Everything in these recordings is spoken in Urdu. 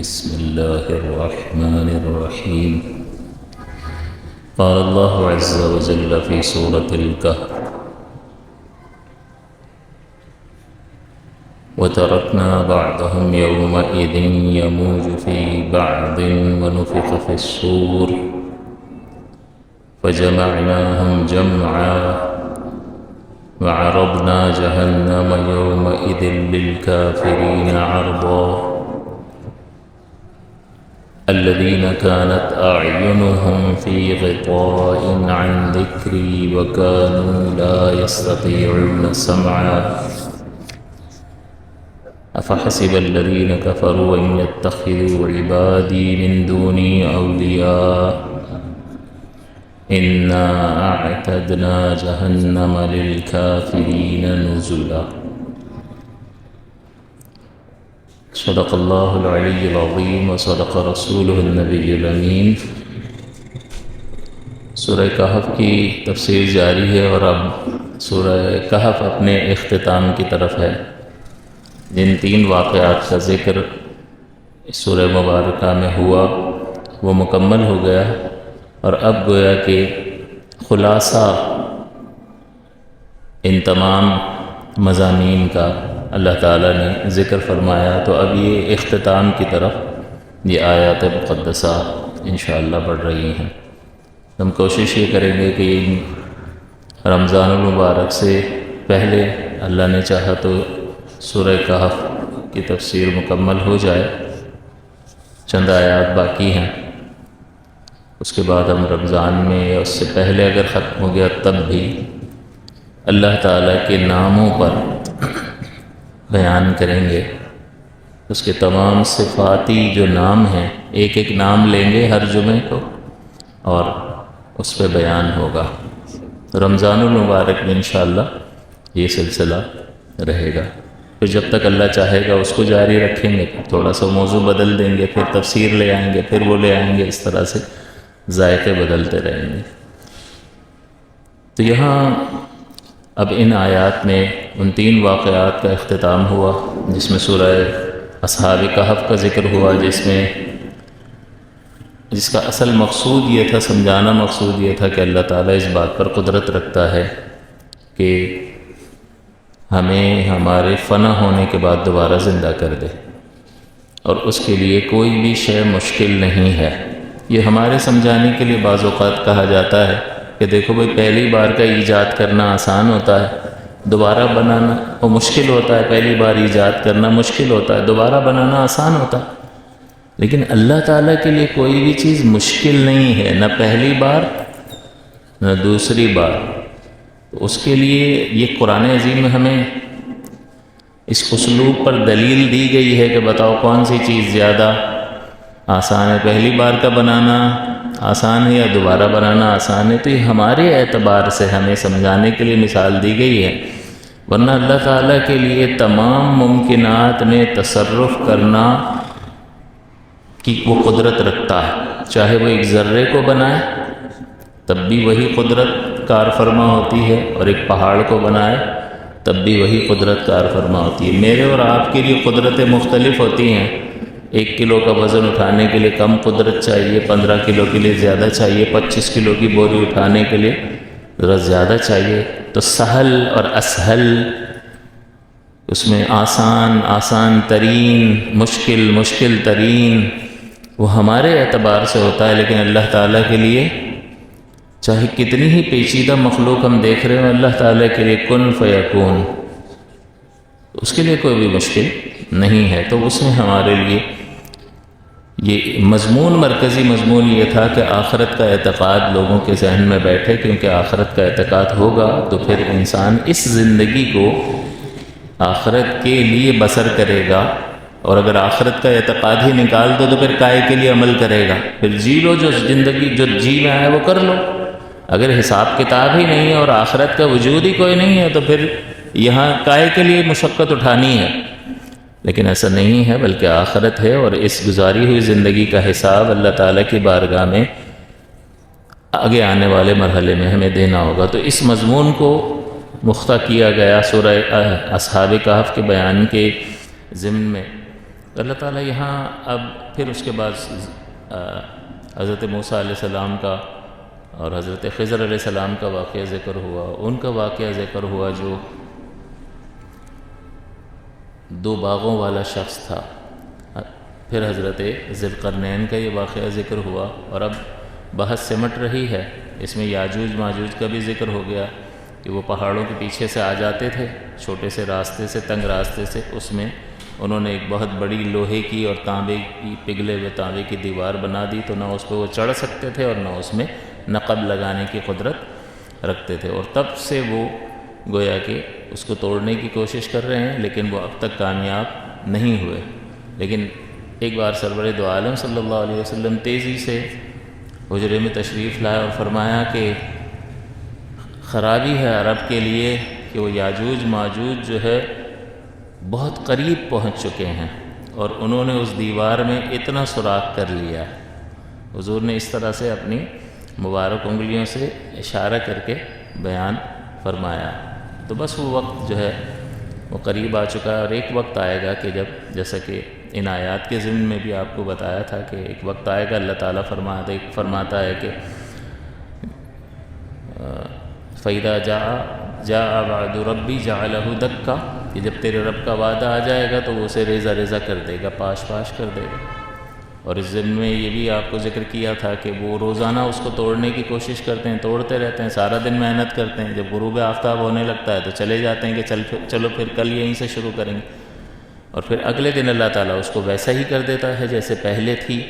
بسم الله الرحمن الرحيم. قال الله عز وجل في سورة الكهف: وتركنا بعضهم يومئذ يموج في بعض ونفخ في الصور فجمعناهم جمعا وعرضنا جهنم يومئذ للكافرين عرضا الذين كانت أعينهم في غطاء عن ذكري وكانوا لا يستطيعون سمعا أفحسب الذين كفروا أن يتخذوا عبادي من دوني أولياء إنا أعتدنا جهنم للكافرين نزلا. صدق الله العلي العظيم وصدق رسوله النبي الأمين. سورہ کہف کی تفسیر جاری ہے اور اب سورہ کہف اپنے اختتام کی طرف ہے. جن 3 واقعات کا ذکر اس سورہ مبارکہ میں ہوا وہ مکمل ہو گیا اور اب گویا کہ خلاصہ ان تمام مضامین کا اللہ تعالیٰ نے ذکر فرمایا. تو اب یہ اختتام کی طرف یہ آیات مقدسہ انشاءاللہ بڑھ رہی ہیں. ہم کوشش یہ کریں گے کہ رمضان المبارک سے پہلے اللہ نے چاہا تو سورہ کہف کی تفسیر مکمل ہو جائے. چند آیات باقی ہیں، اس کے بعد ہم رمضان میں یا اس سے پہلے اگر ختم ہو گیا تب بھی اللہ تعالیٰ کے ناموں پر بیان کریں گے. اس کے تمام صفاتی جو نام ہیں ایک ایک نام لیں گے ہر جمعے کو اور اس پہ بیان ہوگا. رمضان المبارک میں انشاءاللہ یہ سلسلہ رہے گا. پھر جب تک اللہ چاہے گا اس کو جاری رکھیں گے. تھوڑا سا موضوع بدل دیں گے، پھر تفسیر لے آئیں گے، پھر وہ لے آئیں گے. اس طرح سے ذائقے بدلتے رہیں گے. تو یہاں اب ان آیات میں ان 3 واقعات کا اختتام ہوا جس میں سورہ اصحاب کہف کا ذکر ہوا، جس کا اصل مقصود یہ تھا، سمجھانا مقصود یہ تھا کہ اللہ تعالیٰ اس بات پر قدرت رکھتا ہے کہ ہمیں ہمارے فنا ہونے کے بعد دوبارہ زندہ کر دے، اور اس کے لیے کوئی بھی شے مشکل نہیں ہے. یہ ہمارے سمجھانے کے لیے بعض اوقات کہا جاتا ہے کہ دیکھو بھئی پہلی بار کا ایجاد کرنا آسان ہوتا ہے، دوبارہ بنانا وہ مشکل ہوتا ہے. پہلی بار ایجاد کرنا مشکل ہوتا ہے، دوبارہ بنانا آسان ہوتا ہے. لیکن اللہ تعالیٰ کے لیے کوئی بھی چیز مشکل نہیں ہے، نہ پہلی بار نہ دوسری بار. اس کے لیے یہ قرآن عظیم میں ہمیں اس اسلوب پر دلیل دی گئی ہے کہ بتاؤ کون سی چیز زیادہ آسان ہے، پہلی بار کا بنانا آسان ہے یا دوبارہ بنانا آسان ہے. تو یہ ہمارے اعتبار سے ہمیں سمجھانے کے لیے مثال دی گئی ہے، ورنہ اللہ تعالیٰ کے لیے تمام ممکنات میں تصرف کرنا کی وہ قدرت رکھتا ہے. چاہے وہ ایک ذرے کو بنائے تب بھی وہی قدرت کار فرما ہوتی ہے، اور ایک پہاڑ کو بنائے تب بھی وہی قدرت کار فرما ہوتی ہے. میرے اور آپ کے لیے قدرتیں مختلف ہوتی ہیں. 1 کلو کا وزن اٹھانے کے لیے کم قدرت چاہیے، 15 کلو کے لیے زیادہ چاہیے، 25 کلو کی بوری اٹھانے کے لیے ذرا زیادہ چاہیے. تو سہل اور اسہل، اس میں آسان ترین، مشکل ترین، وہ ہمارے اعتبار سے ہوتا ہے. لیکن اللہ تعالیٰ کے لیے چاہے کتنی ہی پیچیدہ مخلوق ہم دیکھ رہے ہوں، اللہ تعالیٰ کے لیے کن فیکون، اس کے لیے کوئی بھی مشکل نہیں ہے. تو اس میں ہمارے لیے یہ مرکزی مضمون یہ تھا کہ آخرت کا اعتقاد لوگوں کے ذہن میں بیٹھے، کیونکہ آخرت کا اعتقاد ہوگا تو پھر انسان اس زندگی کو آخرت کے لیے بسر کرے گا. اور اگر آخرت کا اعتقاد ہی نکال دو تو پھر کائے کے لیے عمل کرے گا. پھر جی لو جو زندگی جو جی میں آئے وہ کر لو. اگر حساب کتاب ہی نہیں ہے اور آخرت کا وجود ہی کوئی نہیں ہے تو پھر یہاں کائے کے لیے مشقت اٹھانی ہے. لیکن ایسا نہیں ہے، بلکہ آخرت ہے، اور اس گزاری ہوئی زندگی کا حساب اللہ تعالیٰ کی بارگاہ میں آگے آنے والے مرحلے میں ہمیں دینا ہوگا. تو اس مضمون کو مختہ کیا گیا سورہ اصحاب کہف کے بیان کے ضمن میں. تو اللہ تعالیٰ یہاں اب پھر اس کے بعد حضرت موسیٰ علیہ السلام کا اور حضرت خضر علیہ السلام کا واقعہ ذکر ہوا، ان کا واقعہ ذکر ہوا جو 2 باغوں والا شخص تھا، پھر حضرت ذوالقرنین کا یہ واقعہ ذکر ہوا، اور اب بحث سمٹ رہی ہے، اس میں یاجوج ماجوج کا بھی ذکر ہو گیا کہ وہ پہاڑوں کے پیچھے سے آ جاتے تھے، چھوٹے سے راستے سے، تنگ راستے سے، اس میں انہوں نے ایک بہت بڑی لوہے کی اور تانبے کی، پگھلے ہوئے تانبے کی دیوار بنا دی، تو نہ اس پہ وہ چڑھ سکتے تھے اور نہ اس میں نقب لگانے کی قدرت رکھتے تھے، اور تب سے وہ گویا کہ اس کو توڑنے کی کوشش کر رہے ہیں، لیکن وہ اب تک کامیاب نہیں ہوئے۔ لیکن ایک بار سرور دو عالم صلی اللہ علیہ وسلم تیزی سے حجرے میں تشریف لائے اور فرمایا کہ خرابی ہے عرب کے لیے کہ وہ یاجوج ماجوج جو ہے بہت قریب پہنچ چکے ہیں، اور انہوں نے اس دیوار میں اتنا سوراخ کر لیا۔ حضور نے اس طرح سے اپنی مبارک انگلیوں سے اشارہ کر کے بیان فرمایا۔ تو بس وہ وقت جو ہے وہ قریب آ چکا ہے، اور ایک وقت آئے گا کہ جب، جیسا کہ ان آیات کے ضمن میں بھی آپ کو بتایا تھا کہ ایک وقت آئے گا، اللہ تعالیٰ فرماتا ہے کہ فَإِذَا جَاءَ وَعْدُ رَبِّي جَعَلَهُ دَكَّا، کہ جب تیرے رب کا وعدہ آ جائے گا تو وہ اسے ریزہ ریزہ کر دے گا، پاش پاش کر دے گا۔ اور اس ضمن میں یہ بھی آپ کو ذکر کیا تھا کہ وہ روزانہ اس کو توڑنے کی کوشش کرتے ہیں، توڑتے رہتے ہیں، سارا دن محنت کرتے ہیں، جب غروب آفتاب ہونے لگتا ہے تو چلے جاتے ہیں کہ چلو پھر کل یہیں سے شروع کریں گے، اور پھر اگلے دن اللہ تعالیٰ اس کو ویسا ہی کر دیتا ہے جیسے پہلے تھی۔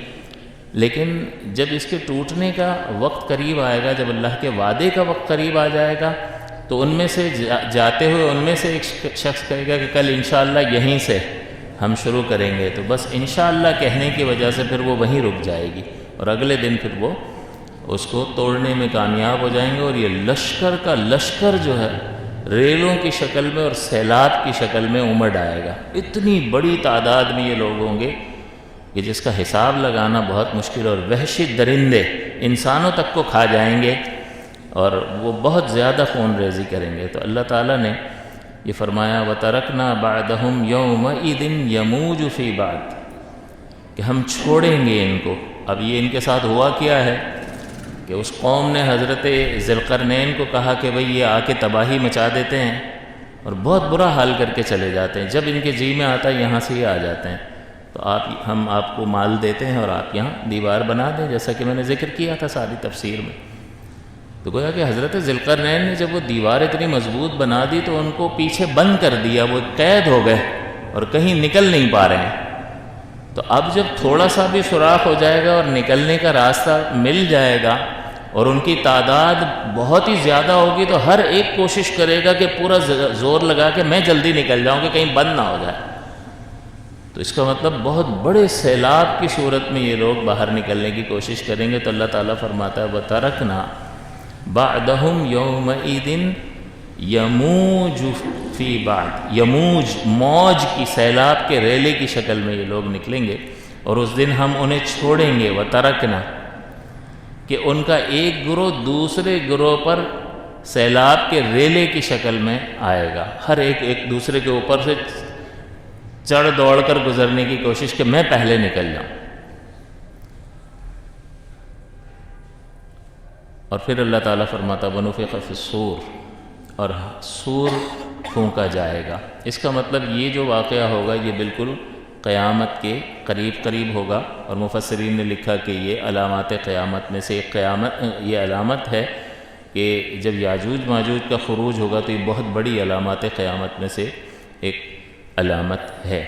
لیکن جب اس کے ٹوٹنے کا وقت قریب آئے گا، جب اللہ کے وعدے کا وقت قریب آ جائے گا، تو ان میں سے جاتے ہوئے ان میں سے ایک شخص کہے گا کہ کل انشاءاللہ یہیں سے ہم شروع کریں گے، تو بس انشاءاللہ کہنے کی وجہ سے پھر وہ وہیں رک جائے گی، اور اگلے دن پھر وہ اس کو توڑنے میں کامیاب ہو جائیں گے، اور یہ لشکر کا لشکر جو ہے ریلوں کی شکل میں اور سیلاب کی شکل میں امڑ آئے گا۔ اتنی بڑی تعداد میں یہ لوگ ہوں گے کہ جس کا حساب لگانا بہت مشکل، اور وحشی درندے انسانوں تک کو کھا جائیں گے، اور وہ بہت زیادہ خون ریزی کریں گے۔ تو اللہ تعالیٰ نے یہ فرمایا وَتَرَكْنَا بَعْدَهُمْ يَوْمَئِذٍ يَمُوجُ فِي بَعْدٍ، کہ ہم چھوڑیں گے ان کو۔ اب یہ ان کے ساتھ ہوا کیا ہے کہ اس قوم نے حضرت ذوالقرنین کو کہا کہ بھئی یہ آ کے تباہی مچا دیتے ہیں، اور بہت برا حال کر کے چلے جاتے ہیں، جب ان کے جی میں آتا ہے یہاں سے ہی آ جاتے ہیں، تو ہم آپ کو مال دیتے ہیں اور آپ یہاں دیوار بنا دیں، جیسا کہ میں نے ذکر کیا تھا ساری تفسیر میں۔ تو گویا کہ حضرت ذوالقرنین نے جب وہ دیوار اتنی مضبوط بنا دی تو ان کو پیچھے بند کر دیا، وہ قید ہو گئے اور کہیں نکل نہیں پا رہے ہیں۔ تو اب جب تھوڑا سا بھی سوراخ ہو جائے گا اور نکلنے کا راستہ مل جائے گا، اور ان کی تعداد بہت ہی زیادہ ہوگی، تو ہر ایک کوشش کرے گا کہ پورا زور لگا کہ میں جلدی نکل جاؤں کہ کہیں بند نہ ہو جائے۔ تو اس کا مطلب بہت بڑے سیلاب کی صورت میں یہ لوگ باہر نکلنے کی کوشش کریں گے۔ تو اللہ تعالیٰ فرماتا ہے وَتَرَكْنَا بَعْدَهُمْ يَوْمَئِذٍ يَمُوجُ فِي بَعْدٍ، یموج موج کی، سیلاب کے ریلے کی شکل میں یہ لوگ نکلیں گے، اور اس دن ہم انہیں چھوڑیں گے۔ وَتَرَكْنَا، کہ ان کا ایک گروہ دوسرے گروہ پر سیلاب کے ریلے کی شکل میں آئے گا، ہر ایک دوسرے کے اوپر سے چڑھ دوڑ کر گزرنے کی کوشش کہ میں پہلے نکل جاؤں۔ اور پھر اللہ تعالیٰ فرماتا وَنُفِخَ فِي الصُّورِ، اور سور پھونکا جائے گا۔ اس کا مطلب یہ جو واقعہ ہوگا یہ بالکل قیامت کے قریب ہوگا، اور مفسرین نے لکھا کہ یہ علامات قیامت میں سے ایک یہ علامت ہے کہ جب یاجوج ماجوج کا خروج ہوگا تو یہ بہت بڑی علامات قیامت میں سے ایک علامت ہے۔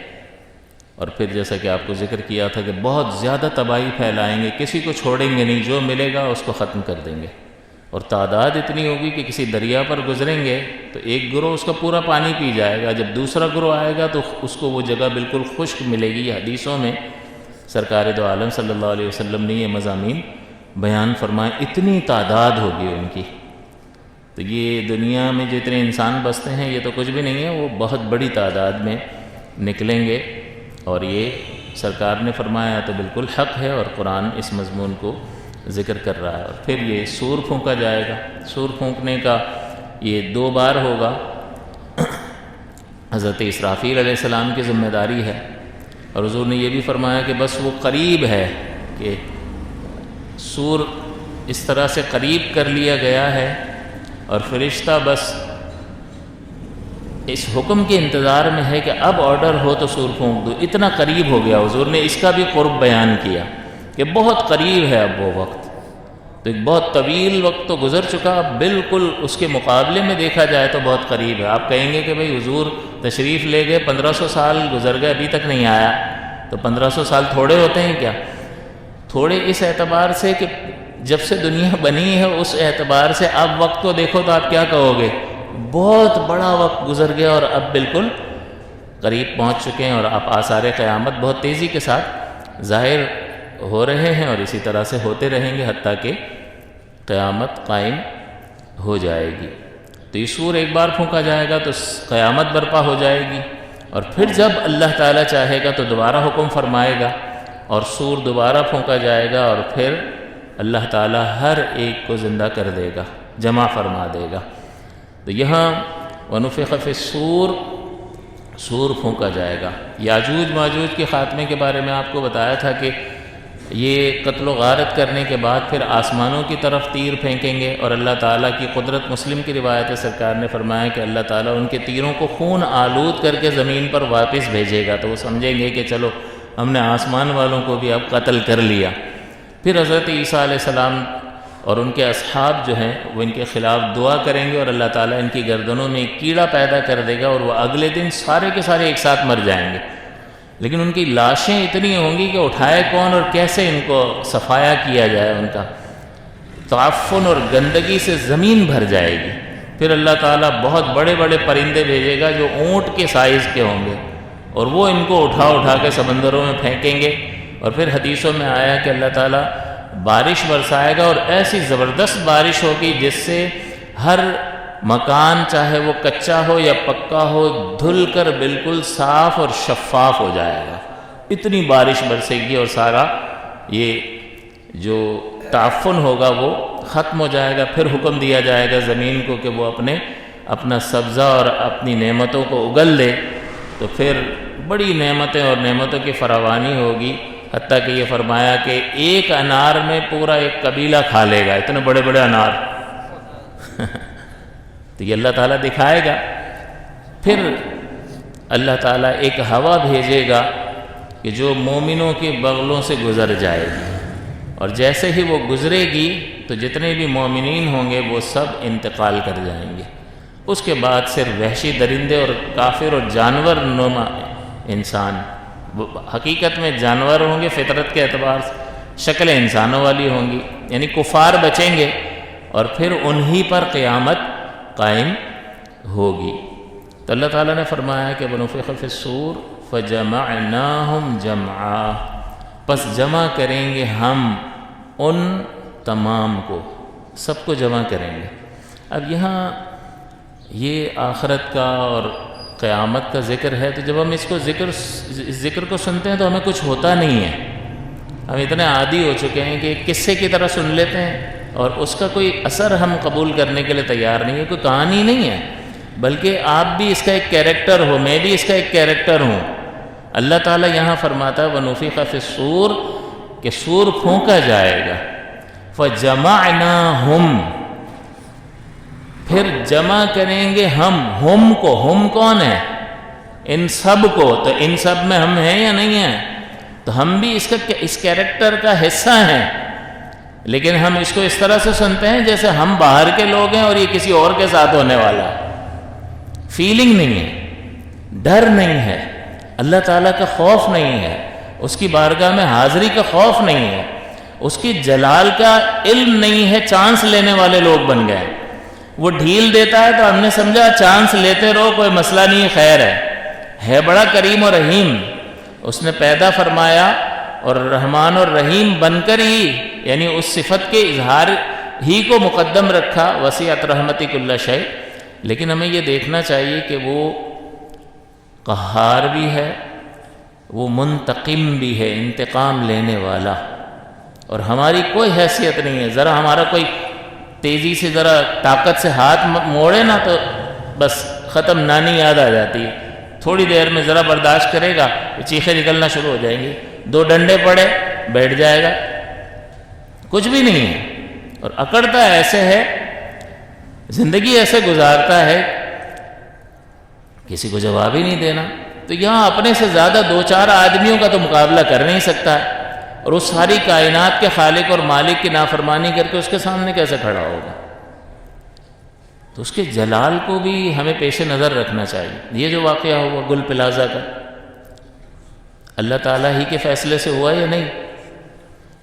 اور پھر جیسا کہ آپ کو ذکر کیا تھا کہ بہت زیادہ تباہی پھیلائیں گے، کسی کو چھوڑیں گے نہیں، جو ملے گا اس کو ختم کر دیں گے، اور تعداد اتنی ہوگی کہ کسی دریا پر گزریں گے تو ایک گروہ اس کا پورا پانی پی جائے گا، جب دوسرا گروہ آئے گا تو اس کو وہ جگہ بالکل خشک ملے گی۔ یہ حدیثوں میں سرکار دو عالم صلی اللہ علیہ وسلم نے یہ مضامین بیان فرمائے، اتنی تعداد ہوگی ان کی۔ تو یہ دنیا میں جتنے انسان بستے ہیں یہ تو کچھ بھی نہیں ہے، وہ بہت بڑی تعداد میں نکلیں گے، اور یہ سرکار نے فرمایا تو بالکل حق ہے، اور قرآن اس مضمون کو ذکر کر رہا ہے۔ اور پھر یہ سور پھونکا جائے گا۔ سور پھونکنے کا یہ 2 بار ہوگا۔ حضرت اسرافیل علیہ السلام کی ذمہ داری ہے اور حضور نے یہ بھی فرمایا کہ بس وہ قریب ہے، کہ سور اس طرح سے قریب کر لیا گیا ہے اور فرشتہ بس اس حکم کے انتظار میں ہے کہ اب آرڈر ہو تو سور پھونک دو، اتنا قریب ہو گیا۔ حضور نے اس کا بھی قرب بیان کیا کہ بہت قریب ہے اب وہ وقت، تو ایک بہت طویل وقت تو گزر چکا، اب بالکل اس کے مقابلے میں دیکھا جائے تو بہت قریب ہے۔ آپ کہیں گے کہ بھئی حضور تشریف لے گئے، 1500 سال گزر گئے ابھی تک نہیں آیا، تو 1500 سال تھوڑے ہوتے ہیں کیا؟ تھوڑے اس اعتبار سے کہ جب سے دنیا بنی ہے اس اعتبار سے اب وقت کو دیکھو تو آپ کیا کہو گے؟ بہت بڑا وقت گزر گیا اور اب بالکل قریب پہنچ چکے ہیں، اور اب آثار قیامت بہت تیزی کے ساتھ ظاہر ہو رہے ہیں اور اسی طرح سے ہوتے رہیں گے حتیٰ کہ قیامت قائم ہو جائے گی۔ تو یہ سور ایک بار پھونکا جائے گا تو قیامت برپا ہو جائے گی، اور پھر جب اللہ تعالیٰ چاہے گا تو دوبارہ حکم فرمائے گا اور سور دوبارہ پھونکا جائے گا، اور پھر اللہ تعالیٰ ہر ایک کو زندہ کر دے گا، جمع فرما دے گا۔ تو یہاں وَنُفِخَ فِي الصُّورِ، سور پھونکا جائے گا۔ یاجوج ماجوج کے خاتمے کے بارے میں آپ کو بتایا تھا کہ یہ قتل و غارت کرنے کے بعد پھر آسمانوں کی طرف تیر پھینکیں گے، اور اللہ تعالیٰ کی قدرت، مسلم کی روایت ہے، سرکار نے فرمایا کہ اللہ تعالیٰ ان کے تیروں کو خون آلود کر کے زمین پر واپس بھیجے گا، تو وہ سمجھیں گے کہ چلو ہم نے آسمان والوں کو بھی اب قتل کر لیا۔ پھر حضرت عیسیٰ علیہ السلام اور ان کے اصحاب جو ہیں وہ ان کے خلاف دعا کریں گے، اور اللہ تعالیٰ ان کی گردنوں میں ایک کیڑا پیدا کر دے گا، اور وہ اگلے دن سارے کے سارے ایک ساتھ مر جائیں گے، لیکن ان کی لاشیں اتنی ہوں گی کہ اٹھائے کون اور کیسے ان کو صفایا کیا جائے، ان کا تعفن اور گندگی سے زمین بھر جائے گی۔ پھر اللہ تعالیٰ بہت بڑے بڑے پرندے بھیجے گا جو اونٹ کے سائز کے ہوں گے، اور وہ ان کو اٹھا اٹھا کے سمندروں میں پھینکیں گے، اور پھر حدیثوں میں آیا کہ اللہ تعالیٰ بارش برسائے گا، اور ایسی زبردست بارش ہوگی جس سے ہر مکان چاہے وہ کچا ہو یا پکا ہو دھل کر بالکل صاف اور شفاف ہو جائے گا، اتنی بارش برسے گی، اور سارا یہ جو تعفن ہوگا وہ ختم ہو جائے گا۔ پھر حکم دیا جائے گا زمین کو کہ وہ اپنا سبزہ اور اپنی نعمتوں کو اگل دے، تو پھر بڑی نعمتیں اور نعمتوں کی فراوانی ہوگی، حتیٰ کہ یہ فرمایا کہ ایک انار میں پورا ایک قبیلہ کھا لے گا، اتنے بڑے بڑے انار تو یہ اللہ تعالیٰ دکھائے گا۔ پھر اللہ تعالیٰ ایک ہوا بھیجے گا کہ جو مومنوں کے بغلوں سے گزر جائے گی، اور جیسے ہی وہ گزرے گی تو جتنے بھی مومنین ہوں گے وہ سب انتقال کر جائیں گے۔ اس کے بعد صرف وحشی درندے اور کافر اور جانور نما انسان، حقیقت میں جانور ہوں گے فطرت کے اعتبار سے، شکلیں انسانوں والی ہوں گی، یعنی کفار بچیں گے، اور پھر انہی پر قیامت قائم ہوگی۔ تو اللہ تعالیٰ نے فرمایا کہ وَنُفِخَ فِي الصُّورِ فَجَمَعْنَاهُمْ جَمْعًا، پس جمع کریں گے ہم ان تمام کو، سب کو جمع کریں گے۔ اب یہاں یہ آخرت کا اور قیامت کا ذکر ہے، تو جب ہم اس ذکر کو سنتے ہیں تو ہمیں کچھ ہوتا نہیں ہے، ہم اتنے عادی ہو چکے ہیں کہ قصے کی طرح سن لیتے ہیں، اور اس کا کوئی اثر ہم قبول کرنے کے لیے تیار نہیں ہے، کوئی کہانی نہیں ہے، بلکہ آپ بھی اس کا ایک کیریکٹر ہو، میں بھی اس کا ایک کیریکٹر ہوں۔ اللہ تعالیٰ یہاں فرماتا ہے وَنُفِخَ فِي الصُّورِ، کہ سور پھونکا جائے گا، فَجَمَعْنَاهُمْ، پھر جمع کریں گے ہم کو، ہم کون ہے؟ ان سب کو، تو ان سب میں ہم ہیں یا نہیں ہیں؟ تو ہم بھی اس کیریکٹر کا حصہ ہیں، لیکن ہم اس کو اس طرح سے سنتے ہیں جیسے ہم باہر کے لوگ ہیں اور یہ کسی اور کے ساتھ ہونے والا ہے۔ فیلنگ نہیں ہے، ڈر نہیں ہے، اللہ تعالیٰ کا خوف نہیں ہے، اس کی بارگاہ میں حاضری کا خوف نہیں ہے، اس کی جلال کا علم نہیں ہے، چانس لینے والے لوگ بن گئے۔ وہ ڈھیل دیتا ہے تو ہم نے سمجھا چانس لیتے رہو، کوئی مسئلہ نہیں، خیر ہے بڑا کریم اور رحیم، اس نے پیدا فرمایا اور رحمان اور رحیم بن کر ہی، یعنی اس صفت کے اظہار ہی کو مقدم رکھا، وسعت رحمتی کل شیء۔ لیکن ہمیں یہ دیکھنا چاہیے کہ وہ قہار بھی ہے، وہ منتقم بھی ہے، انتقام لینے والا، اور ہماری کوئی حیثیت نہیں ہے۔ ذرا ہمارا کوئی تیزی سے ذرا طاقت سے ہاتھ موڑے نا تو بس ختم، نانی یاد آ جاتی ہے، تھوڑی دیر میں ذرا برداشت کرے گا چیخیں نکلنا شروع ہو جائیں گی، 2 ڈنڈے پڑے بیٹھ جائے گا، کچھ بھی نہیں ہے، اور اکڑتا ایسے ہے، زندگی ایسے گزارتا ہے، کسی کو جواب ہی نہیں دینا۔ تو یہاں اپنے سے زیادہ 2-4 آدمیوں کا تو مقابلہ کر نہیں سکتا ہے، اور اس ساری کائنات کے خالق اور مالک کی نافرمانی کر کے اس کے سامنے کیسے کھڑا ہوگا؟ تو اس کے جلال کو بھی ہمیں پیش نظر رکھنا چاہیے۔ یہ جو واقعہ ہوا گل پلازا کا، اللہ تعالیٰ ہی کے فیصلے سے ہوا یا نہیں؟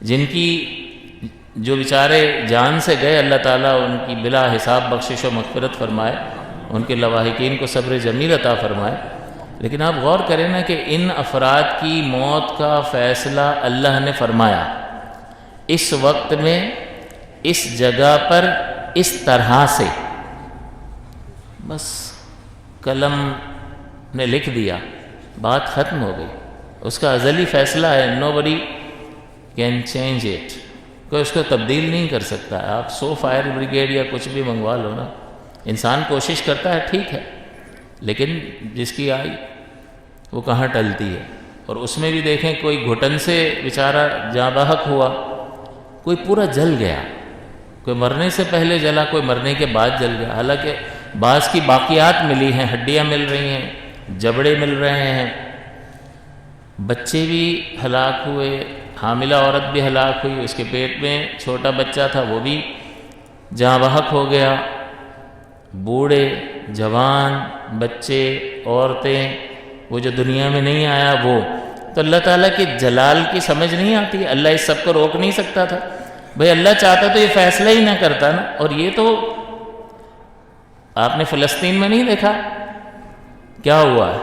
جن کی جو بیچارے جان سے گئے، اللہ تعالیٰ ان کی بلا حساب بخشش و مغفرت فرمائے، ان کے لواحقین کو صبر جمیل عطا فرمائے۔ لیکن آپ غور کریں نا کہ ان افراد کی موت کا فیصلہ اللہ نے فرمایا، اس وقت میں، اس جگہ پر، اس طرح سے، بس قلم نے لکھ دیا، بات ختم ہو گئی۔ اس کا ازلی فیصلہ ہے، nobody can change it، کوئی اس کو تبدیل نہیں کر سکتا۔ آپ 100 فائر بریگیڈ یا کچھ بھی منگوا لو نا، انسان کوشش کرتا ہے، ٹھیک ہے، لیکن جس کی آئی وہ کہاں ٹلتی ہے۔ اور اس میں بھی دیکھیں، کوئی گھٹن سے بیچارہ جاں بحق ہوا، کوئی پورا جل گیا، کوئی مرنے سے پہلے جلا، کوئی مرنے کے بعد جل گیا۔ حالانکہ بعض کی باقیات ملی ہیں، ہڈیاں مل رہی ہیں، جبڑے مل رہے ہیں، بچے بھی ہلاک ہوئے، حاملہ عورت بھی ہلاک ہوئی، اس کے پیٹ میں چھوٹا بچہ تھا وہ بھی جاں بحق ہو گیا، بوڑھے، جوان، بچے، عورتیں، وہ جو دنیا میں نہیں آیا وہ۔ تو اللہ تعالیٰ کے جلال کی سمجھ نہیں آتی، اللہ اس سب کو روک نہیں سکتا تھا؟ بھئی اللہ چاہتا تو یہ فیصلہ ہی نہ کرتا نا۔ اور یہ تو آپ نے فلسطین میں نہیں دیکھا کیا ہوا ہے؟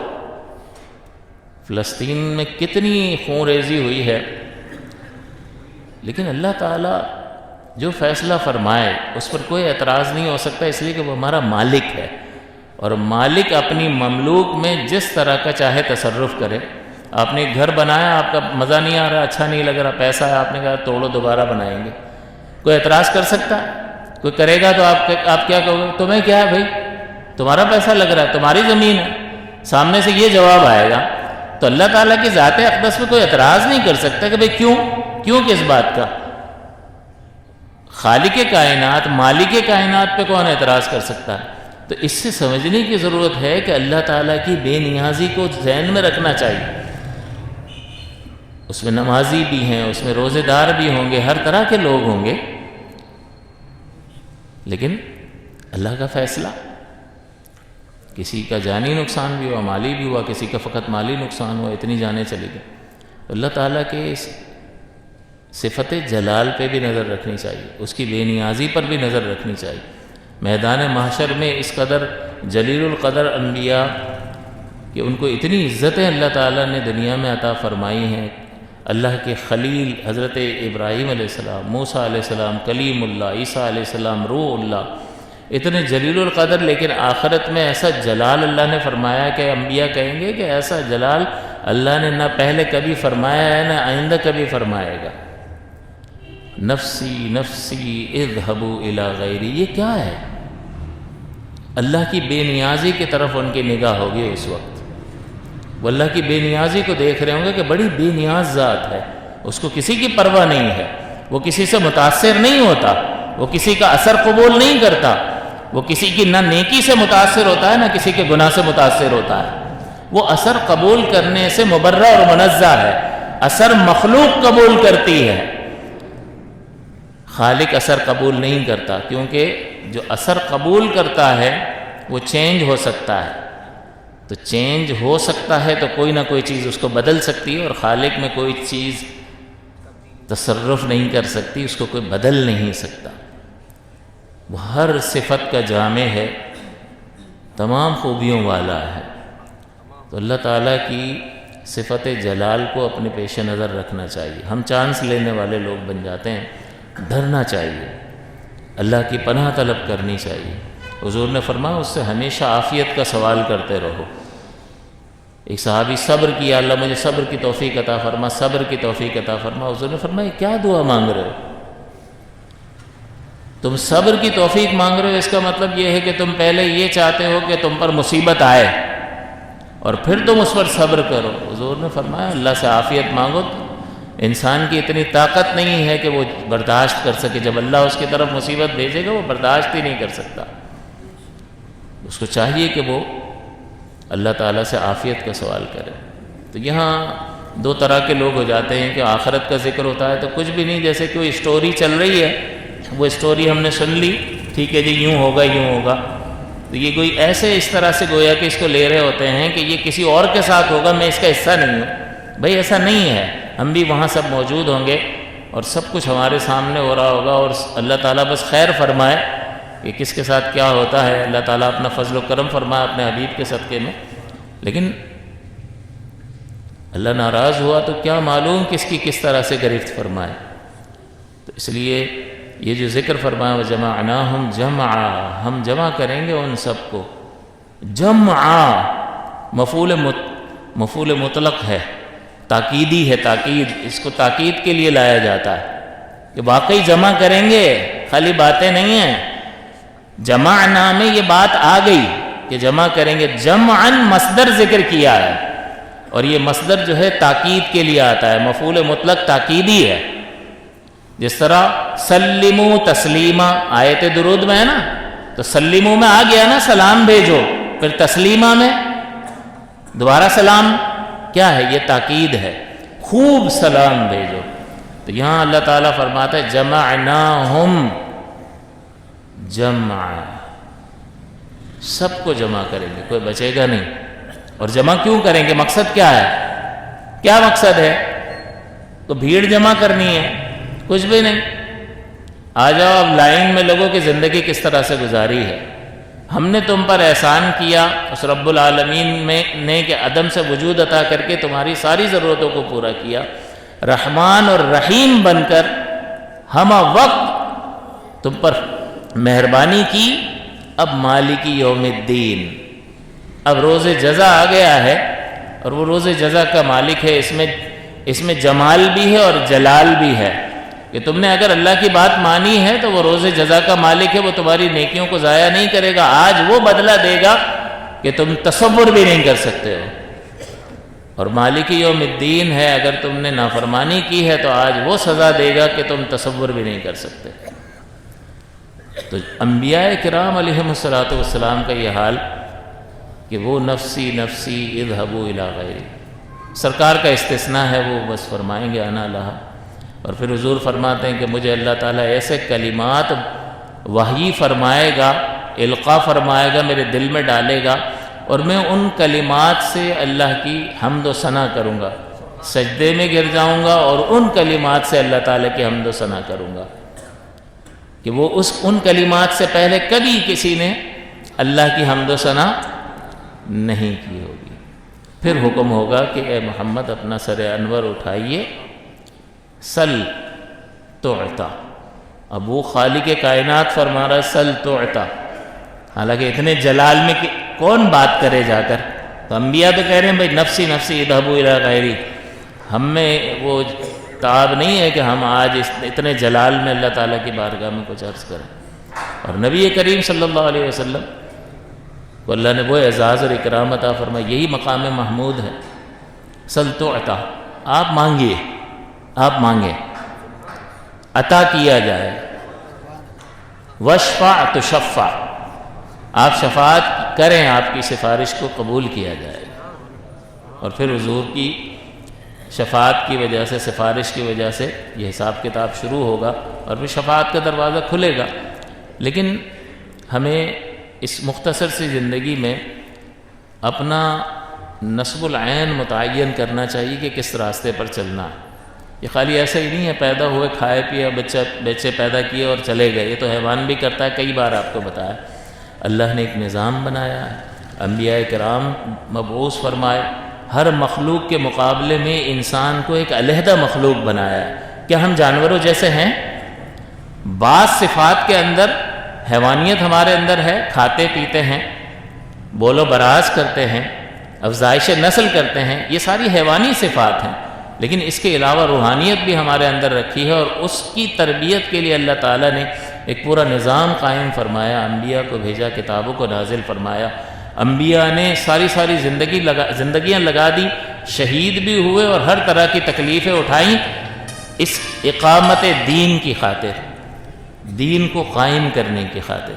فلسطین میں کتنی خون ریزی ہوئی ہے، لیکن اللہ تعالیٰ جو فیصلہ فرمائے اس پر کوئی اعتراض نہیں ہو سکتا، اس لیے کہ وہ ہمارا مالک ہے، اور مالک اپنی مملوک میں جس طرح کا چاہے تصرف کرے۔ آپ نے ایک گھر بنایا، آپ کا مزہ نہیں آ رہا، اچھا نہیں لگ رہا، پیسہ ہے، آپ نے کہا توڑو دوبارہ بنائیں گے، کوئی اعتراض کر سکتا ہے؟ کوئی کرے گا تو آپ کیا کہو گے؟ تمہیں کیا ہے بھائی، تمہارا پیسہ لگ رہا ہے، تمہاری زمین ہے، سامنے سے یہ جواب آئے گا۔ تو اللہ تعالیٰ کی ذات اقدس میں کوئی اعتراض نہیں کر سکتا کہ بھئی کیوں کس بات کا؟ خالق کائنات، مالک کائنات پہ کون اعتراض کر سکتا ہے؟ تو اس سے سمجھنے کی ضرورت ہے کہ اللہ تعالیٰ کی بے نیازی کو ذہن میں رکھنا چاہیے۔ اس میں نمازی بھی ہیں، اس میں روزے دار بھی ہوں گے، ہر طرح کے لوگ ہوں گے، لیکن اللہ کا فیصلہ، کسی کا جانی نقصان بھی ہوا، مالی بھی ہوا، کسی کا فقط مالی نقصان ہوا، اتنی جانیں چلی گئی۔ اللہ تعالیٰ کے اس صفت جلال پہ بھی نظر رکھنی چاہیے، اس کی بے نیازی پر بھی نظر رکھنی چاہیے۔ میدان محشر میں اس قدر جلیل القدر انبیاء کہ ان کو اتنی عزتیں اللہ تعالیٰ نے دنیا میں عطا فرمائی ہیں، اللہ کے خلیل حضرت ابراہیم علیہ السلام، موسیٰ علیہ السلام، کلیم اللہ، عیسیٰ علیہ السلام، روح اللہ، اتنے جلیل القدر، لیکن آخرت میں ایسا جلال اللہ نے فرمایا کہ انبیاء کہیں گے کہ ایسا جلال اللہ نے نہ پہلے کبھی فرمایا ہے نہ آئندہ کبھی فرمائے گا۔ نفسی نفسی اذهبوا الی غیری، یہ کیا ہے؟ اللہ کی بے نیازی کی طرف ان کی نگاہ ہوگی اس وقت، وہ اللہ کی بے نیازی کو دیکھ رہے ہوں گے کہ بڑی بے نیاز ذات ہے، اس کو کسی کی پرواہ نہیں ہے، وہ کسی سے متاثر نہیں ہوتا، وہ کسی کا اثر قبول نہیں کرتا، وہ کسی کی نہ نیکی سے متاثر ہوتا ہے نہ کسی کے گناہ سے متاثر ہوتا ہے، وہ اثر قبول کرنے سے مبرہ اور منزہ ہے۔ اثر مخلوق قبول کرتی ہے، خالق اثر قبول نہیں کرتا، کیونکہ جو اثر قبول کرتا ہے وہ چینج ہو سکتا ہے، تو چینج ہو سکتا ہے تو کوئی نہ کوئی چیز اس کو بدل سکتی ہے، اور خالق میں کوئی چیز تصرف نہیں کر سکتی، اس کو کوئی بدل نہیں سکتا، وہ ہر صفت کا جامع ہے، تمام خوبیوں والا ہے۔ تو اللہ تعالیٰ کی صفت جلال کو اپنے پیش نظر رکھنا چاہیے۔ ہم چانس لینے والے لوگ بن جاتے ہیں، ڈرنا چاہیے، اللہ کی پناہ طلب کرنی چاہیے۔ حضور نے فرمایا اس سے ہمیشہ عافیت کا سوال کرتے رہو۔ ایک صحابی صبر کیا، اللہ مجھے صبر کی توفیق عطا فرما، صبر کی توفیق عطا فرما۔ حضور نے فرمایا کیا دعا مانگ رہے ہو؟ تم صبر کی توفیق مانگ رہے ہو، اس کا مطلب یہ ہے کہ تم پہلے یہ چاہتے ہو کہ تم پر مصیبت آئے، اور پھر تم اس پر صبر کرو۔ حضور نے فرمایا اللہ سے عافیت مانگو، تو انسان کی اتنی طاقت نہیں ہے کہ وہ برداشت کر سکے، جب اللہ اس کی طرف مصیبت بھیجے گا وہ برداشت ہی نہیں کر سکتا، اس کو چاہیے کہ وہ اللہ تعالیٰ سے عافیت کا سوال کرے۔ تو یہاں دو طرح کے لوگ ہو جاتے ہیں کہ آخرت کا ذکر ہوتا ہے تو کچھ بھی نہیں، جیسے کوئی اسٹوری چل رہی ہے، وہ اسٹوری ہم نے سن لی، ٹھیک ہے جی یوں ہوگا یوں ہوگا، تو یہ کوئی ایسے اس طرح سے گویا کہ اس کو لے رہے ہوتے ہیں کہ یہ کسی اور کے ساتھ ہوگا، میں اس کا حصہ نہیں ہوں۔ بھئی ایسا نہیں ہے، ہم بھی وہاں سب موجود ہوں گے اور سب کچھ ہمارے سامنے ہو رہا ہوگا، اور اللہ تعالیٰ بس خیر فرمائے کہ کس کے ساتھ کیا ہوتا ہے، اللہ تعالیٰ اپنا فضل و کرم فرمائے اپنے حبیب کے صدقے میں۔ لیکن اللہ ناراض ہوا تو کیا معلوم کس کی کس طرح سے گرفت فرمائے۔ تو اس لیے یہ جو ذکر فرمایا وَجَمَعْنَاهُمْ جَمْعًا، ہم جمع کریں گے ان سب کو، جمعا مفعول مطلق ہے، تاکیدی ہے، تاکید، اس کو تاکید کے لیے لایا جاتا ہے کہ واقعی جمع کریں گے، خالی باتیں نہیں ہیں۔ جمعنا میں یہ بات آ گئی کہ جمع کریں گے، جمعاً مصدر ذکر کیا ہے، اور یہ مصدر جو ہے تاکید کے لیے آتا ہے، مفعول مطلق تاکیدی ہے۔ جس طرح سلموا تسلیما آیت درود میں ہے نا، تو سلموا میں آ گیا نا سلام بھیجو، پھر تسلیما میں دوبارہ سلام کیا ہے، یہ تاکید ہے، خوب سلام بھیجو۔ تو یہاں اللہ تعالیٰ فرماتا ہے جمعناہم جمعا، سب کو جمع کریں گے، کوئی بچے گا نہیں۔ اور جمع کیوں کریں گے، مقصد کیا ہے، کیا مقصد ہے؟ تو بھیڑ جمع کرنی ہے، کچھ بھی نہیں۔ آ جاؤ اب لائن میں لوگوں کی زندگی کس طرح سے گزاری ہے، ہم نے تم پر احسان کیا اس رب العالمین نے کہ عدم سے وجود عطا کر کے تمہاری ساری ضرورتوں کو پورا کیا، رحمان اور رحیم بن کر ہم وقت تم پر مہربانی کی۔ اب مالک یوم الدین، اب روز جزا آ گیا ہے، اور وہ روز جزا کا مالک ہے، اس میں جمال بھی ہے اور جلال بھی ہے کہ تم نے اگر اللہ کی بات مانی ہے تو وہ روز جزا کا مالک ہے، وہ تمہاری نیکیوں کو ضائع نہیں کرے گا، آج وہ بدلہ دے گا کہ تم تصور بھی نہیں کر سکتے ہو۔ اور مالک یوم الدین ہے، اگر تم نے نافرمانی کی ہے تو آج وہ سزا دے گا کہ تم تصور بھی نہیں کر سکتے۔ تو انبیاء کرام علیہم السلام کا یہ حال کہ وہ نفسی نفسی اذهبوا الی غیری، سرکار کا استثناء ہے، وہ بس فرمائیں گے انا لہا۔ اور پھر حضور فرماتے ہیں کہ مجھے اللہ تعالیٰ ایسے کلمات وحی فرمائے گا، القاء فرمائے گا، میرے دل میں ڈالے گا، اور میں ان کلمات سے اللہ کی حمد و ثنا کروں گا، سجدے میں گر جاؤں گا اور ان کلمات سے اللہ تعالیٰ کی حمد و ثنا کروں گا کہ وہ ان کلمات سے پہلے کبھی کسی نے اللہ کی حمد و ثنا نہیں کی ہوگی۔ پھر حکم ہوگا کہ اے محمد اپنا سر انور اٹھائیے، سل تعطا۔ اب وہ خالق کائنات فرما رہا ہے سل تعطا، حالانکہ اتنے جلال میں کہ کون بات کرے جا کر، تو انبیاء تو کہہ رہے ہیں بھائی نفسی نفسی اذهبوا الی غیری، ہم میں وہ تعاب نہیں ہے کہ ہم آج اتنے جلال میں اللہ تعالیٰ کی بارگاہ میں کچھ عرض کریں۔ اور نبی کریم صلی اللہ علیہ وسلم کو اللہ نے وہ اعزاز اور اکرام عطا فرمایا، یہی مقام محمود ہے، سل تعطا، آپ مانگیے، آپ مانگیں عطا کیا جائے، واشفع تشفع، آپ شفاعت کریں، آپ کی سفارش کو قبول کیا جائے گا۔ اور پھر حضور کی شفاعت کی وجہ سے، سفارش کی وجہ سے یہ حساب کتاب شروع ہوگا اور پھر شفاعت کا دروازہ کھلے گا۔ لیکن ہمیں اس مختصر سی زندگی میں اپنا نصب العین متعین کرنا چاہیے کہ کس راستے پر چلنا ہے۔ یہ خالی ایسا ہی نہیں ہے پیدا ہوئے کھائے پیے بچے پیدا کیے اور چلے گئے، یہ تو حیوان بھی کرتا ہے، کئی بار آپ کو بتایا۔ اللہ نے ایک نظام بنایا ہے، انبیاء کرام مبعوث فرمائے، ہر مخلوق کے مقابلے میں انسان کو ایک علیحدہ مخلوق بنایا ہے۔ کیا ہم جانوروں جیسے ہیں؟ بعض صفات کے اندر حیوانیت ہمارے اندر ہے، کھاتے پیتے ہیں، بول و براز کرتے ہیں، افزائش نسل کرتے ہیں، یہ ساری حیوانی صفات ہیں، لیکن اس کے علاوہ روحانیت بھی ہمارے اندر رکھی ہے، اور اس کی تربیت کے لیے اللہ تعالیٰ نے ایک پورا نظام قائم فرمایا، انبیاء کو بھیجا، کتابوں کو نازل فرمایا، انبیاء نے ساری زندگیاں لگا دی، شہید بھی ہوئے اور ہر طرح کی تکلیفیں اٹھائیں اس اقامت دین کی خاطر، دین کو قائم کرنے کی خاطر۔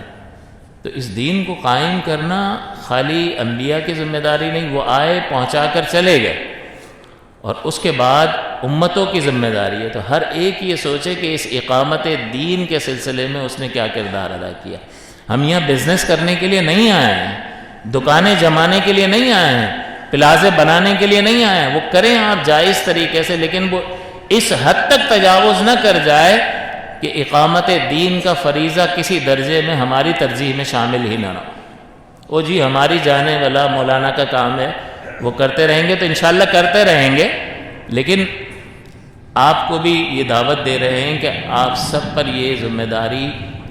تو اس دین کو قائم کرنا خالی انبیاء کی ذمہ داری نہیں، وہ آئے پہنچا کر چلے گئے، اور اس کے بعد امتوں کی ذمہ داری ہے۔ تو ہر ایک یہ سوچے کہ اس اقامت دین کے سلسلے میں اس نے کیا کردار ادا کیا۔ ہم یہاں بزنس کرنے کے لیے نہیں آئے ہیں، دکانیں جمانے کے لیے نہیں آئے ہیں، پلازے بنانے کے لیے نہیں آئے ہیں۔ وہ کریں آپ جائز طریقے سے، لیکن وہ اس حد تک تجاوز نہ کر جائے کہ اقامت دین کا فریضہ کسی درجے میں ہماری ترجیح میں شامل ہی نہ ہو۔ وہ جی ہماری جانے والا مولانا کا کام ہے، وہ کرتے رہیں گے تو انشاءاللہ کرتے رہیں گے، لیکن آپ کو بھی یہ دعوت دے رہے ہیں کہ آپ سب پر یہ ذمہ داری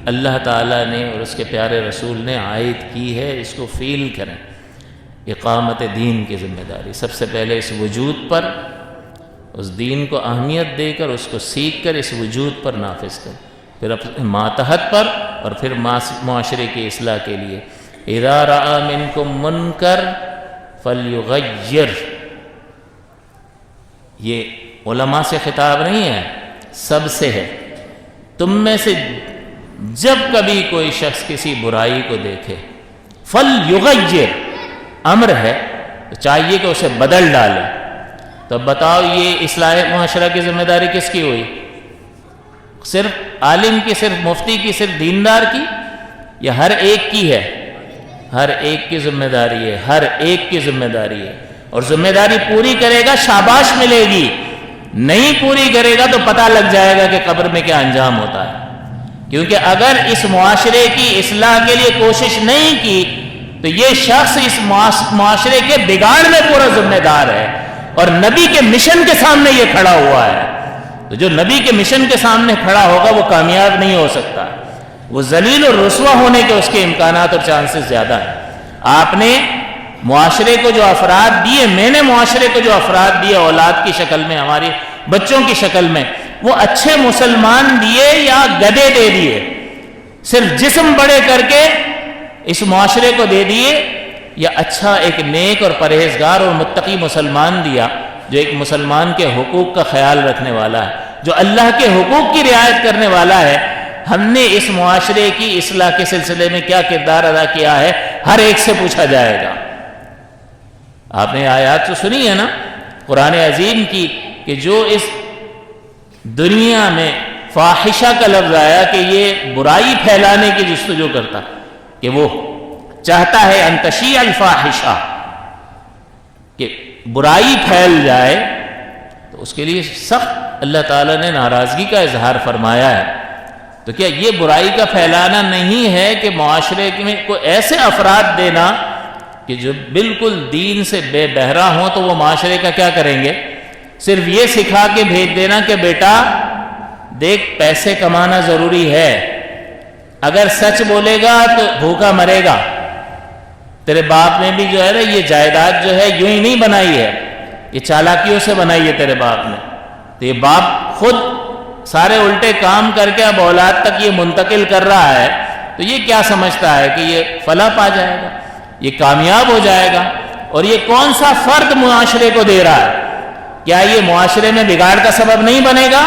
اللہ تعالیٰ نے اور اس کے پیارے رسول نے عائد کی ہے، اس کو فیل کریں۔ اقامت دین کی ذمہ داری سب سے پہلے اس وجود پر، اس دین کو اہمیت دے کر، اس کو سیکھ کر اس وجود پر نافذ کر، پھر اپنے ماتحت پر، اور پھر معاشرے کی اصلاح کے لیے اذا رأى منکم منکر فلیغیر۔ یہ علماء سے خطاب نہیں ہے، سب سے ہے۔ تم میں سے جب کبھی کوئی شخص کسی برائی کو دیکھے، فلیغیر امر ہے، تو چاہیے کہ اسے بدل ڈالے۔ تو اب بتاؤ یہ اصلاح معاشرہ کی ذمہ داری کس کی ہوئی؟ صرف عالم کی، صرف مفتی کی، صرف دیندار کی، یا ہر ایک کی ہے؟ ہر ایک کی ذمہ داری ہے، ہر ایک کی ذمہ داری ہے۔ اور ذمہ داری پوری کرے گا شاباش ملے گی، نہیں پوری کرے گا تو پتہ لگ جائے گا کہ قبر میں کیا انجام ہوتا ہے۔ کیونکہ اگر اس معاشرے کی اصلاح کے لیے کوشش نہیں کی تو یہ شخص اس معاشرے کے بگاڑ میں پورا ذمہ دار ہے، اور نبی کے مشن کے سامنے یہ کھڑا ہوا ہے۔ تو جو نبی کے مشن کے سامنے کھڑا ہوگا وہ کامیاب نہیں ہو سکتا، وہ ذلیل اور رسوا ہونے کے اس کے امکانات اور چانسز زیادہ ہیں۔ آپ نے معاشرے کو جو افراد دیے، میں نے معاشرے کو جو افراد دیے اولاد کی شکل میں، ہماری بچوں کی شکل میں، وہ اچھے مسلمان دیے یا گدے دے دیے؟ صرف جسم بڑے کر کے اس معاشرے کو دے دیے، یا اچھا ایک نیک اور پرہیزگار اور متقی مسلمان دیا جو ایک مسلمان کے حقوق کا خیال رکھنے والا ہے، جو اللہ کے حقوق کی رعایت کرنے والا ہے؟ ہم نے اس معاشرے کی اصلاح کے سلسلے میں کیا کردار ادا کیا ہے، ہر ایک سے پوچھا جائے گا۔ آپ نے آیات تو سنی ہے نا قرآن عظیم کی، کہ جو اس دنیا میں فاحشہ کا لفظ آیا کہ یہ برائی پھیلانے کی جستجو کرتا، کہ وہ چاہتا ہے ان تشیع الفاحشہ، کہ برائی پھیل جائے، تو اس کے لیے سخت اللہ تعالیٰ نے ناراضگی کا اظہار فرمایا ہے۔ تو کیا یہ برائی کا پھیلانا نہیں ہے کہ معاشرے میں کوئی ایسے افراد دینا کہ جو بالکل دین سے بے بہرا ہوں، تو وہ معاشرے کا کیا کریں گے؟ صرف یہ سکھا کے بھیج دینا کہ بیٹا دیکھ پیسے کمانا ضروری ہے، اگر سچ بولے گا تو بھوکا مرے گا، تیرے باپ نے بھی جو ہے نا یہ جائیداد جو ہے یوں ہی نہیں بنائی ہے، یہ چالاکیوں سے بنائی ہے تیرے باپ نے۔ تو یہ باپ خود سارے الٹے کام کر کے اب اولاد تک یہ منتقل کر رہا ہے، تو یہ کیا سمجھتا ہے کہ یہ فلاح پا جائے گا، یہ کامیاب ہو جائے گا؟ اور یہ کون سا فرد معاشرے کو دے رہا ہے؟ کیا یہ معاشرے میں بگاڑ کا سبب نہیں بنے گا؟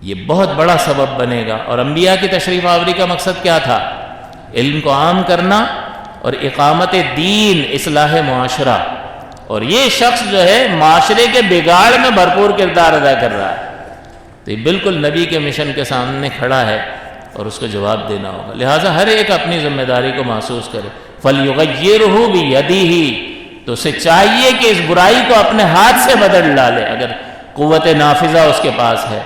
یہ بہت بڑا سبب بنے گا۔ اور انبیاء کی تشریف آوری کا مقصد کیا تھا؟ علم کو عام کرنا اور اقامت دین، اصلاح معاشرہ۔ اور یہ شخص جو ہے معاشرے کے بگاڑ میں بھرپور کردار ادا کر رہا ہے، تو یہ بالکل نبی کے مشن کے سامنے کھڑا ہے اور اس کو جواب دینا ہوگا۔ لہٰذا ہر ایک اپنی ذمہ داری کو محسوس کرے۔ فَلْيُغَيِّرْهُ بِيَدِهِ، تو اسے چاہیے کہ اس برائی کو اپنے ہاتھ سے بدل ڈالے۔ اگر قوت نافذہ اس کے پاس ہے،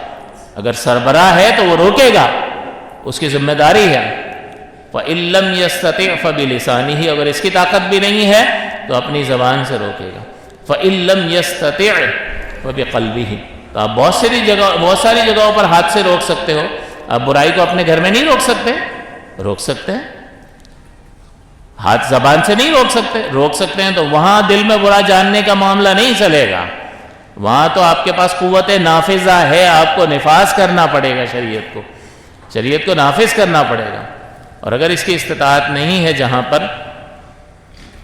اگر سربراہ ہے تو وہ روکے گا، اس کی ذمہ داری ہے۔ فَإِن لَّمْ يَسْتَطِعْ فَبِلِسَانِهِ، اگر اس کی طاقت بھی نہیں ہے تو اپنی زبان سے روکے گا۔ فَإِن لَّمْ يَسْتَطِعْ فَبِقَلْبِهِ، تو آپ بہت ساری جگہوں پر ہاتھ سے روک سکتے ہو۔ آپ برائی کو اپنے گھر میں نہیں روک سکتے؟ روک سکتے ہیں۔ ہاتھ زبان سے نہیں روک سکتے ہیں، تو وہاں دل میں برا جاننے کا معاملہ نہیں چلے گا، وہاں تو آپ کے پاس قوت نافذہ ہے، آپ کو نفاذ کرنا پڑے گا، شریعت کو نافذ کرنا پڑے گا۔ اور اگر اس کی استطاعت نہیں ہے جہاں پر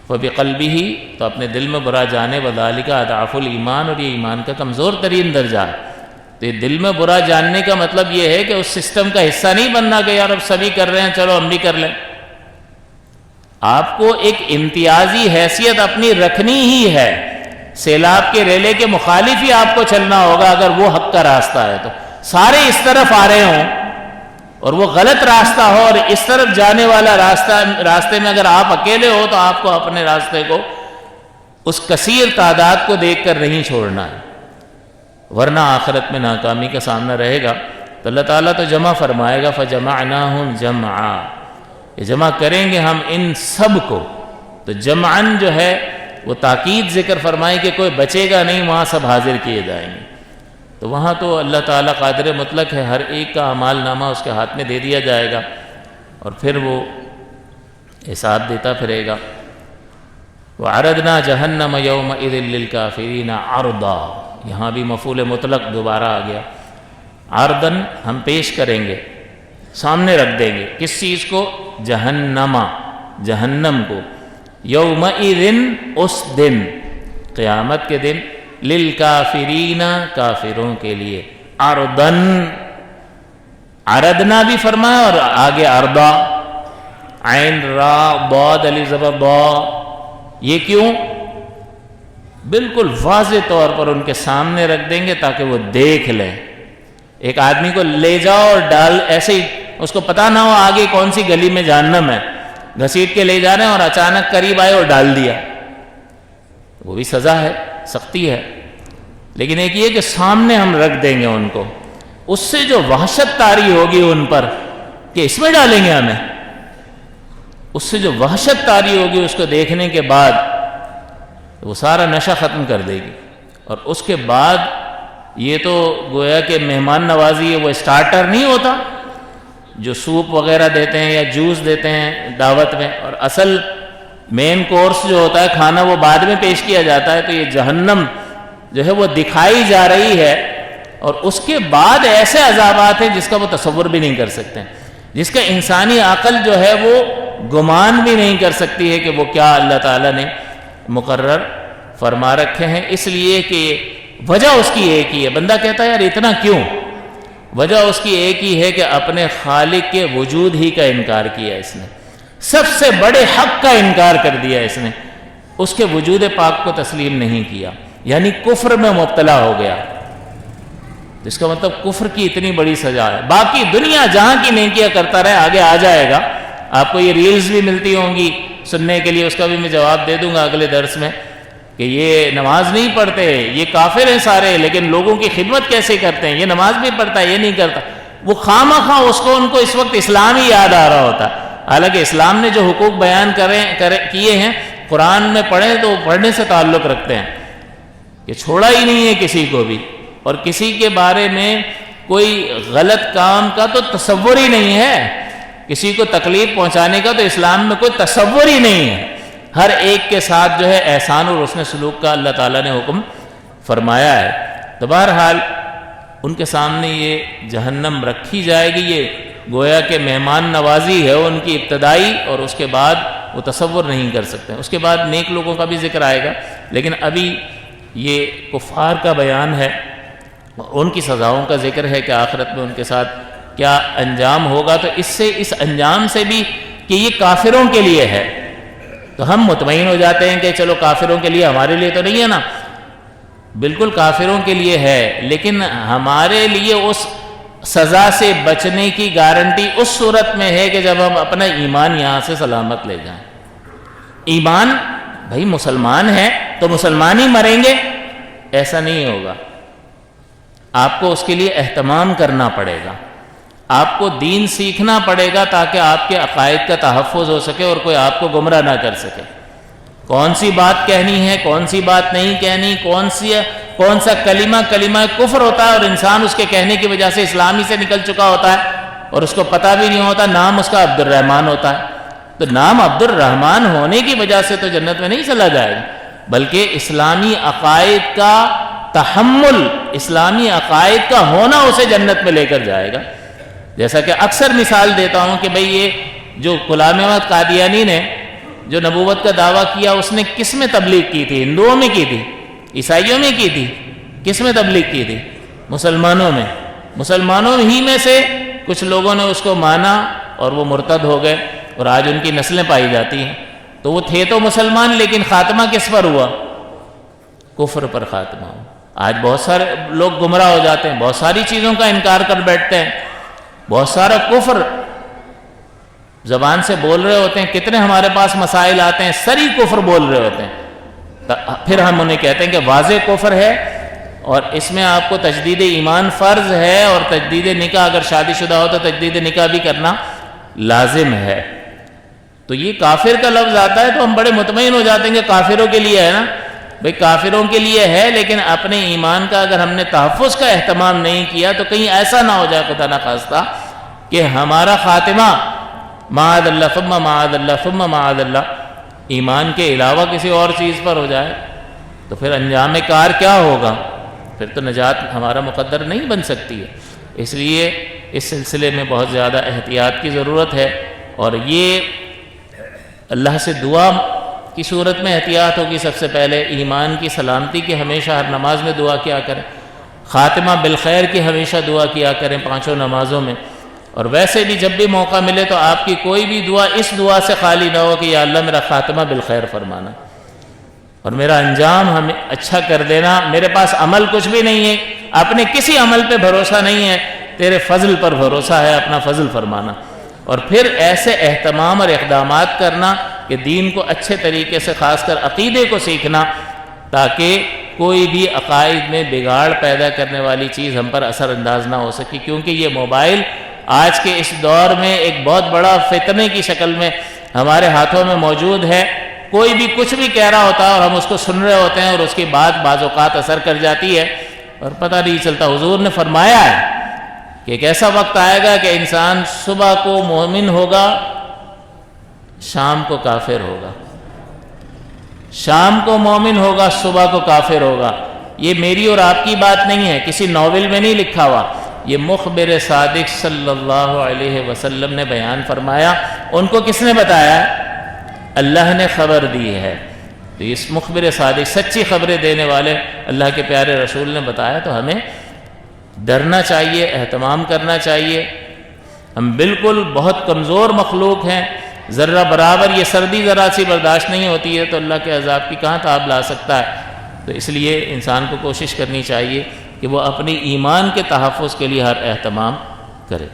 فَبِقَلْبِهِ تو اپنے دل میں برا جانے وَذَلِكَ اضعف الایمان، اور یہ ایمان کا کمزور ترین درجہ ہے۔ تو یہ دل میں برا جاننے کا مطلب یہ ہے کہ اس سسٹم کا حصہ نہیں بننا کہ یار اب سبھی کر رہے ہیں چلو ہم بھی کر لیں۔ آپ کو ایک امتیازی حیثیت اپنی رکھنی ہی ہے، سیلاب کے ریلے کے مخالف ہی آپ کو چلنا ہوگا اگر وہ حق کا راستہ ہے تو۔ سارے اس طرف آ رہے ہوں اور وہ غلط راستہ ہو اور اس طرف جانے والا راستے میں اگر آپ اکیلے ہو تو آپ کو اپنے راستے کو اس کثیر تعداد کو دیکھ کر نہیں چھوڑنا ہے، ورنہ آخرت میں ناکامی کا سامنا رہے گا۔ تو اللہ تعالیٰ تو جمع فرمائے گا فَجَمَعْنَاهُمْ جَمْعًا، یہ جمع کریں گے ہم ان سب کو۔ تو جمعاً جو ہے وہ تاکید ذکر فرمائے کہ کوئی بچے گا نہیں، وہاں سب حاضر کیے جائیں گے۔ تو وہاں تو اللہ تعالیٰ قادر مطلق ہے، ہر ایک کا اعمال نامہ اس کے ہاتھ میں دے دیا جائے گا اور پھر وہ حساب دیتا پھرے گا۔ وَعَرَضْنَا جَهَنَّمَ يَوْمَئِذٍ لِّلْكَافِرِينَ عَرْضًا، یہاں بھی مفعول مطلق دوبارہ آ گیا۔ عرضاً ہم پیش کریں گے، سامنے رکھ دیں گے، کس چیز کو؟ جہنم کو، یومئذ اس دن، قیامت کے دن، للکافرین کافروں کے لیے، عرضاً، عرضنا بھی فرمایا اور آگے عرضا، عین را ضاد علی زبر ضا، یہ کیوں؟ بالکل واضح طور پر ان کے سامنے رکھ دیں گے تاکہ وہ دیکھ لیں۔ ایک آدمی کو لے جاؤ اور ڈال، ایسے ہی اس کو پتہ نہ ہو آگے کون سی گلی میں جہنم ہے، گھسیٹ کے لے جا رہے ہیں اور اچانک قریب آئے اور ڈال دیا، وہ بھی سزا ہے، سختی ہے۔ لیکن ایک یہ کہ سامنے ہم رکھ دیں گے ان کو، اس سے جو وحشت طاری ہوگی ان پر کہ اس میں ڈالیں گے ہمیں، اس سے جو وحشت طاری ہوگی اس کو دیکھنے کے بعد وہ سارا نشہ ختم کر دے گی۔ اور اس کے بعد یہ تو گویا کہ مہمان نوازی ہے، وہ اسٹارٹر نہیں ہوتا جو سوپ وغیرہ دیتے ہیں یا جوس دیتے ہیں دعوت میں، اور اصل مین کورس جو ہوتا ہے کھانا وہ بعد میں پیش کیا جاتا ہے۔ تو یہ جہنم جو ہے وہ دکھائی جا رہی ہے، اور اس کے بعد ایسے عذابات ہیں جس کا وہ تصور بھی نہیں کر سکتے، جس کا انسانی عقل جو ہے وہ گمان بھی نہیں کر سکتی ہے کہ وہ کیا اللہ تعالیٰ نے مقرر فرما رکھے ہیں۔ اس لیے کہ وجہ اس کی ایک ہی ہے۔ بندہ کہتا ہے یار اتنا کیوں؟ وجہ اس کی ایک ہی ہے کہ اپنے خالق کے وجود ہی کا انکار کیا اس نے، سب سے بڑے حق کا انکار کر دیا اس نے، اس کے وجود پاک کو تسلیم نہیں کیا، یعنی کفر میں مبتلا ہو گیا، جس کا مطلب کفر کی اتنی بڑی سزا ہے۔ باقی دنیا جہاں کی نیکیاں کرتا رہے، آگے آ جائے گا۔ آپ کو یہ ریلز بھی ملتی ہوں گی سننے کے لیے، اس کا بھی میں جواب دے دوں گا اگلے درس میں، کہ یہ نماز نہیں پڑھتے، یہ کافر ہیں سارے، لیکن لوگوں کی خدمت کیسے کرتے ہیں، یہ نماز بھی پڑھتا ہے یہ نہیں کرتا۔ وہ خواہ اس کو ان کو اس وقت اسلام ہی یاد آ رہا ہوتا، حالانکہ اسلام نے جو حقوق بیان کیے ہیں قرآن میں پڑھیں تو پڑھنے سے تعلق رکھتے ہیں، کہ چھوڑا ہی نہیں ہے کسی کو بھی، اور کسی کے بارے میں کوئی غلط کام کا تو تصور ہی نہیں ہے، کسی کو تکلیف پہنچانے کا تو اسلام میں کوئی تصور ہی نہیں ہے۔ ہر ایک کے ساتھ جو ہے احسان اور حسن سلوک کا اللہ تعالیٰ نے حکم فرمایا ہے۔ تو بہرحال ان کے سامنے یہ جہنم رکھی جائے گی، یہ گویا کہ مہمان نوازی ہے ان کی ابتدائی، اور اس کے بعد وہ تصور نہیں کر سکتے۔ اس کے بعد نیک لوگوں کا بھی ذکر آئے گا، لیکن ابھی یہ کفار کا بیان ہے، ان کی سزاؤں کا ذکر ہے کہ آخرت میں ان کے ساتھ کیا انجام ہوگا۔ تو اس انجام سے بھی کہ یہ کافروں کے لیے ہے تو ہم مطمئن ہو جاتے ہیں کہ چلو کافروں کے لیے، ہمارے لیے تو نہیں ہے نا، بالکل کافروں کے لیے ہے، لیکن ہمارے لیے اس سزا سے بچنے کی گارنٹی اس صورت میں ہے کہ جب ہم اپنا ایمان یہاں سے سلامت لے جائیں۔ ایمان بھائی مسلمان ہیں تو مسلمان ہی مریں گے، ایسا نہیں ہوگا، آپ کو اس کے لیے اہتمام کرنا پڑے گا، آپ کو دین سیکھنا پڑے گا تاکہ آپ کے عقائد کا تحفظ ہو سکے اور کوئی آپ کو گمراہ نہ کر سکے۔ کون سی بات کہنی ہے، کون سی بات نہیں کہنی، کون سا کلمہ کفر ہوتا ہے اور انسان اس کے کہنے کی وجہ سے اسلام ہی سے نکل چکا ہوتا ہے اور اس کو پتہ بھی نہیں ہوتا، نام اس کا عبد الرحمن ہوتا ہے، تو نام عبد الرحمن ہونے کی وجہ سے تو جنت میں نہیں چلا جائے گا، بلکہ اسلامی عقائد کا تحمل، اسلامی عقائد کا ہونا اسے جنت میں لے کر جائے گا۔ جیسا کہ اکثر مثال دیتا ہوں کہ بھئی یہ جو غلام احمد قادیانی نے جو نبوت کا دعویٰ کیا، اس نے کس میں تبلیغ کی تھی؟ ہندوؤں میں کی تھی؟ عیسائیوں میں کی تھی؟ کس میں تبلیغ کی تھی؟ مسلمانوں میں۔ مسلمانوں ہی میں سے کچھ لوگوں نے اس کو مانا اور وہ مرتد ہو گئے، اور آج ان کی نسلیں پائی جاتی ہیں۔ تو وہ تھے تو مسلمان، لیکن خاتمہ کس پر ہوا؟ کفر پر خاتمہ ہوا۔ آج بہت سارے لوگ گمراہ ہو جاتے ہیں، بہت ساری چیزوں کا انکار کر بیٹھتے ہیں، بہت سارا کفر زبان سے بول رہے ہوتے ہیں، کتنے ہمارے پاس مسائل آتے ہیں سری کفر بول رہے ہوتے ہیں، پھر ہم انہیں کہتے ہیں کہ واضح کفر ہے اور اس میں آپ کو تجدید ایمان فرض ہے، اور تجدید نکاح اگر شادی شدہ ہو تو تجدید نکاح بھی کرنا لازم ہے۔ تو یہ کافر کا لفظ آتا ہے تو ہم بڑے مطمئن ہو جاتے ہیں کہ کافروں کے لیے ہے نا، بھئی کافروں کے لیے ہے، لیکن اپنے ایمان کا اگر ہم نے تحفظ کا اہتمام نہیں کیا تو کہیں ایسا نہ ہو جائے خدا نخواستہ کہ ہمارا خاتمہ معاذ اللہ ثم معاذ اللہ ثم معاذ اللہ ایمان کے علاوہ کسی اور چیز پر ہو جائے، تو پھر انجام کار کیا ہوگا؟ پھر تو نجات ہمارا مقدر نہیں بن سکتی ہے۔ اس لیے اس سلسلے میں بہت زیادہ احتیاط کی ضرورت ہے، اور یہ اللہ سے دعا کی صورت میں احتیاط ہوگی۔ سب سے پہلے ایمان کی سلامتی کی ہمیشہ ہر نماز میں دعا کیا کریں، خاتمہ بالخیر کی ہمیشہ دعا کیا کریں پانچوں نمازوں میں، اور ویسے بھی جب بھی موقع ملے تو آپ کی کوئی بھی دعا اس دعا سے خالی نہ ہو کہ یا اللہ میرا خاتمہ بالخیر فرمانا اور میرا انجام ہمیں اچھا کر دینا، میرے پاس عمل کچھ بھی نہیں ہے، اپنے کسی عمل پہ بھروسہ نہیں ہے، تیرے فضل پر بھروسہ ہے، اپنا فضل فرمانا، اور پھر ایسے اہتمام اور اقدامات کرنا کہ دین کو اچھے طریقے سے، خاص کر عقیدے کو سیکھنا، تاکہ کوئی بھی عقائد میں بگاڑ پیدا کرنے والی چیز ہم پر اثر انداز نہ ہو سکے، کیونکہ یہ موبائل آج کے اس دور میں ایک بہت بڑا فتنے کی شکل میں ہمارے ہاتھوں میں موجود ہے۔ کوئی بھی کچھ بھی کہہ رہا ہوتا ہے اور ہم اس کو سن رہے ہوتے ہیں، اور اس کی بات بعض اوقات اثر کر جاتی ہے اور پتہ نہیں چلتا۔ حضور نے فرمایا ہے کہ ایک ایسا وقت آئے گا کہ انسان صبح کو مومن ہوگا، شام کو کافر ہوگا، شام کو مومن ہوگا، صبح کو کافر ہوگا۔ یہ میری اور آپ کی بات نہیں ہے، کسی ناول میں نہیں لکھا ہوا، یہ مخبر صادق صلی اللہ علیہ وسلم نے بیان فرمایا۔ ان کو کس نے بتایا؟ اللہ نے خبر دی ہے۔ تو اس مخبر صادق، سچی خبریں دینے والے اللہ کے پیارے رسول نے بتایا، تو ہمیں ڈرنا چاہیے، اہتمام کرنا چاہیے۔ ہم بالکل بہت کمزور مخلوق ہیں، ذرہ برابر یہ سردی ذرا سی برداشت نہیں ہوتی ہے تو اللہ کے عذاب کی کہاں تاب لا سکتا ہے۔ تو اس لیے انسان کو کوشش کرنی چاہیے کہ وہ اپنی ایمان کے تحفظ کے لیے ہر اہتمام کرے۔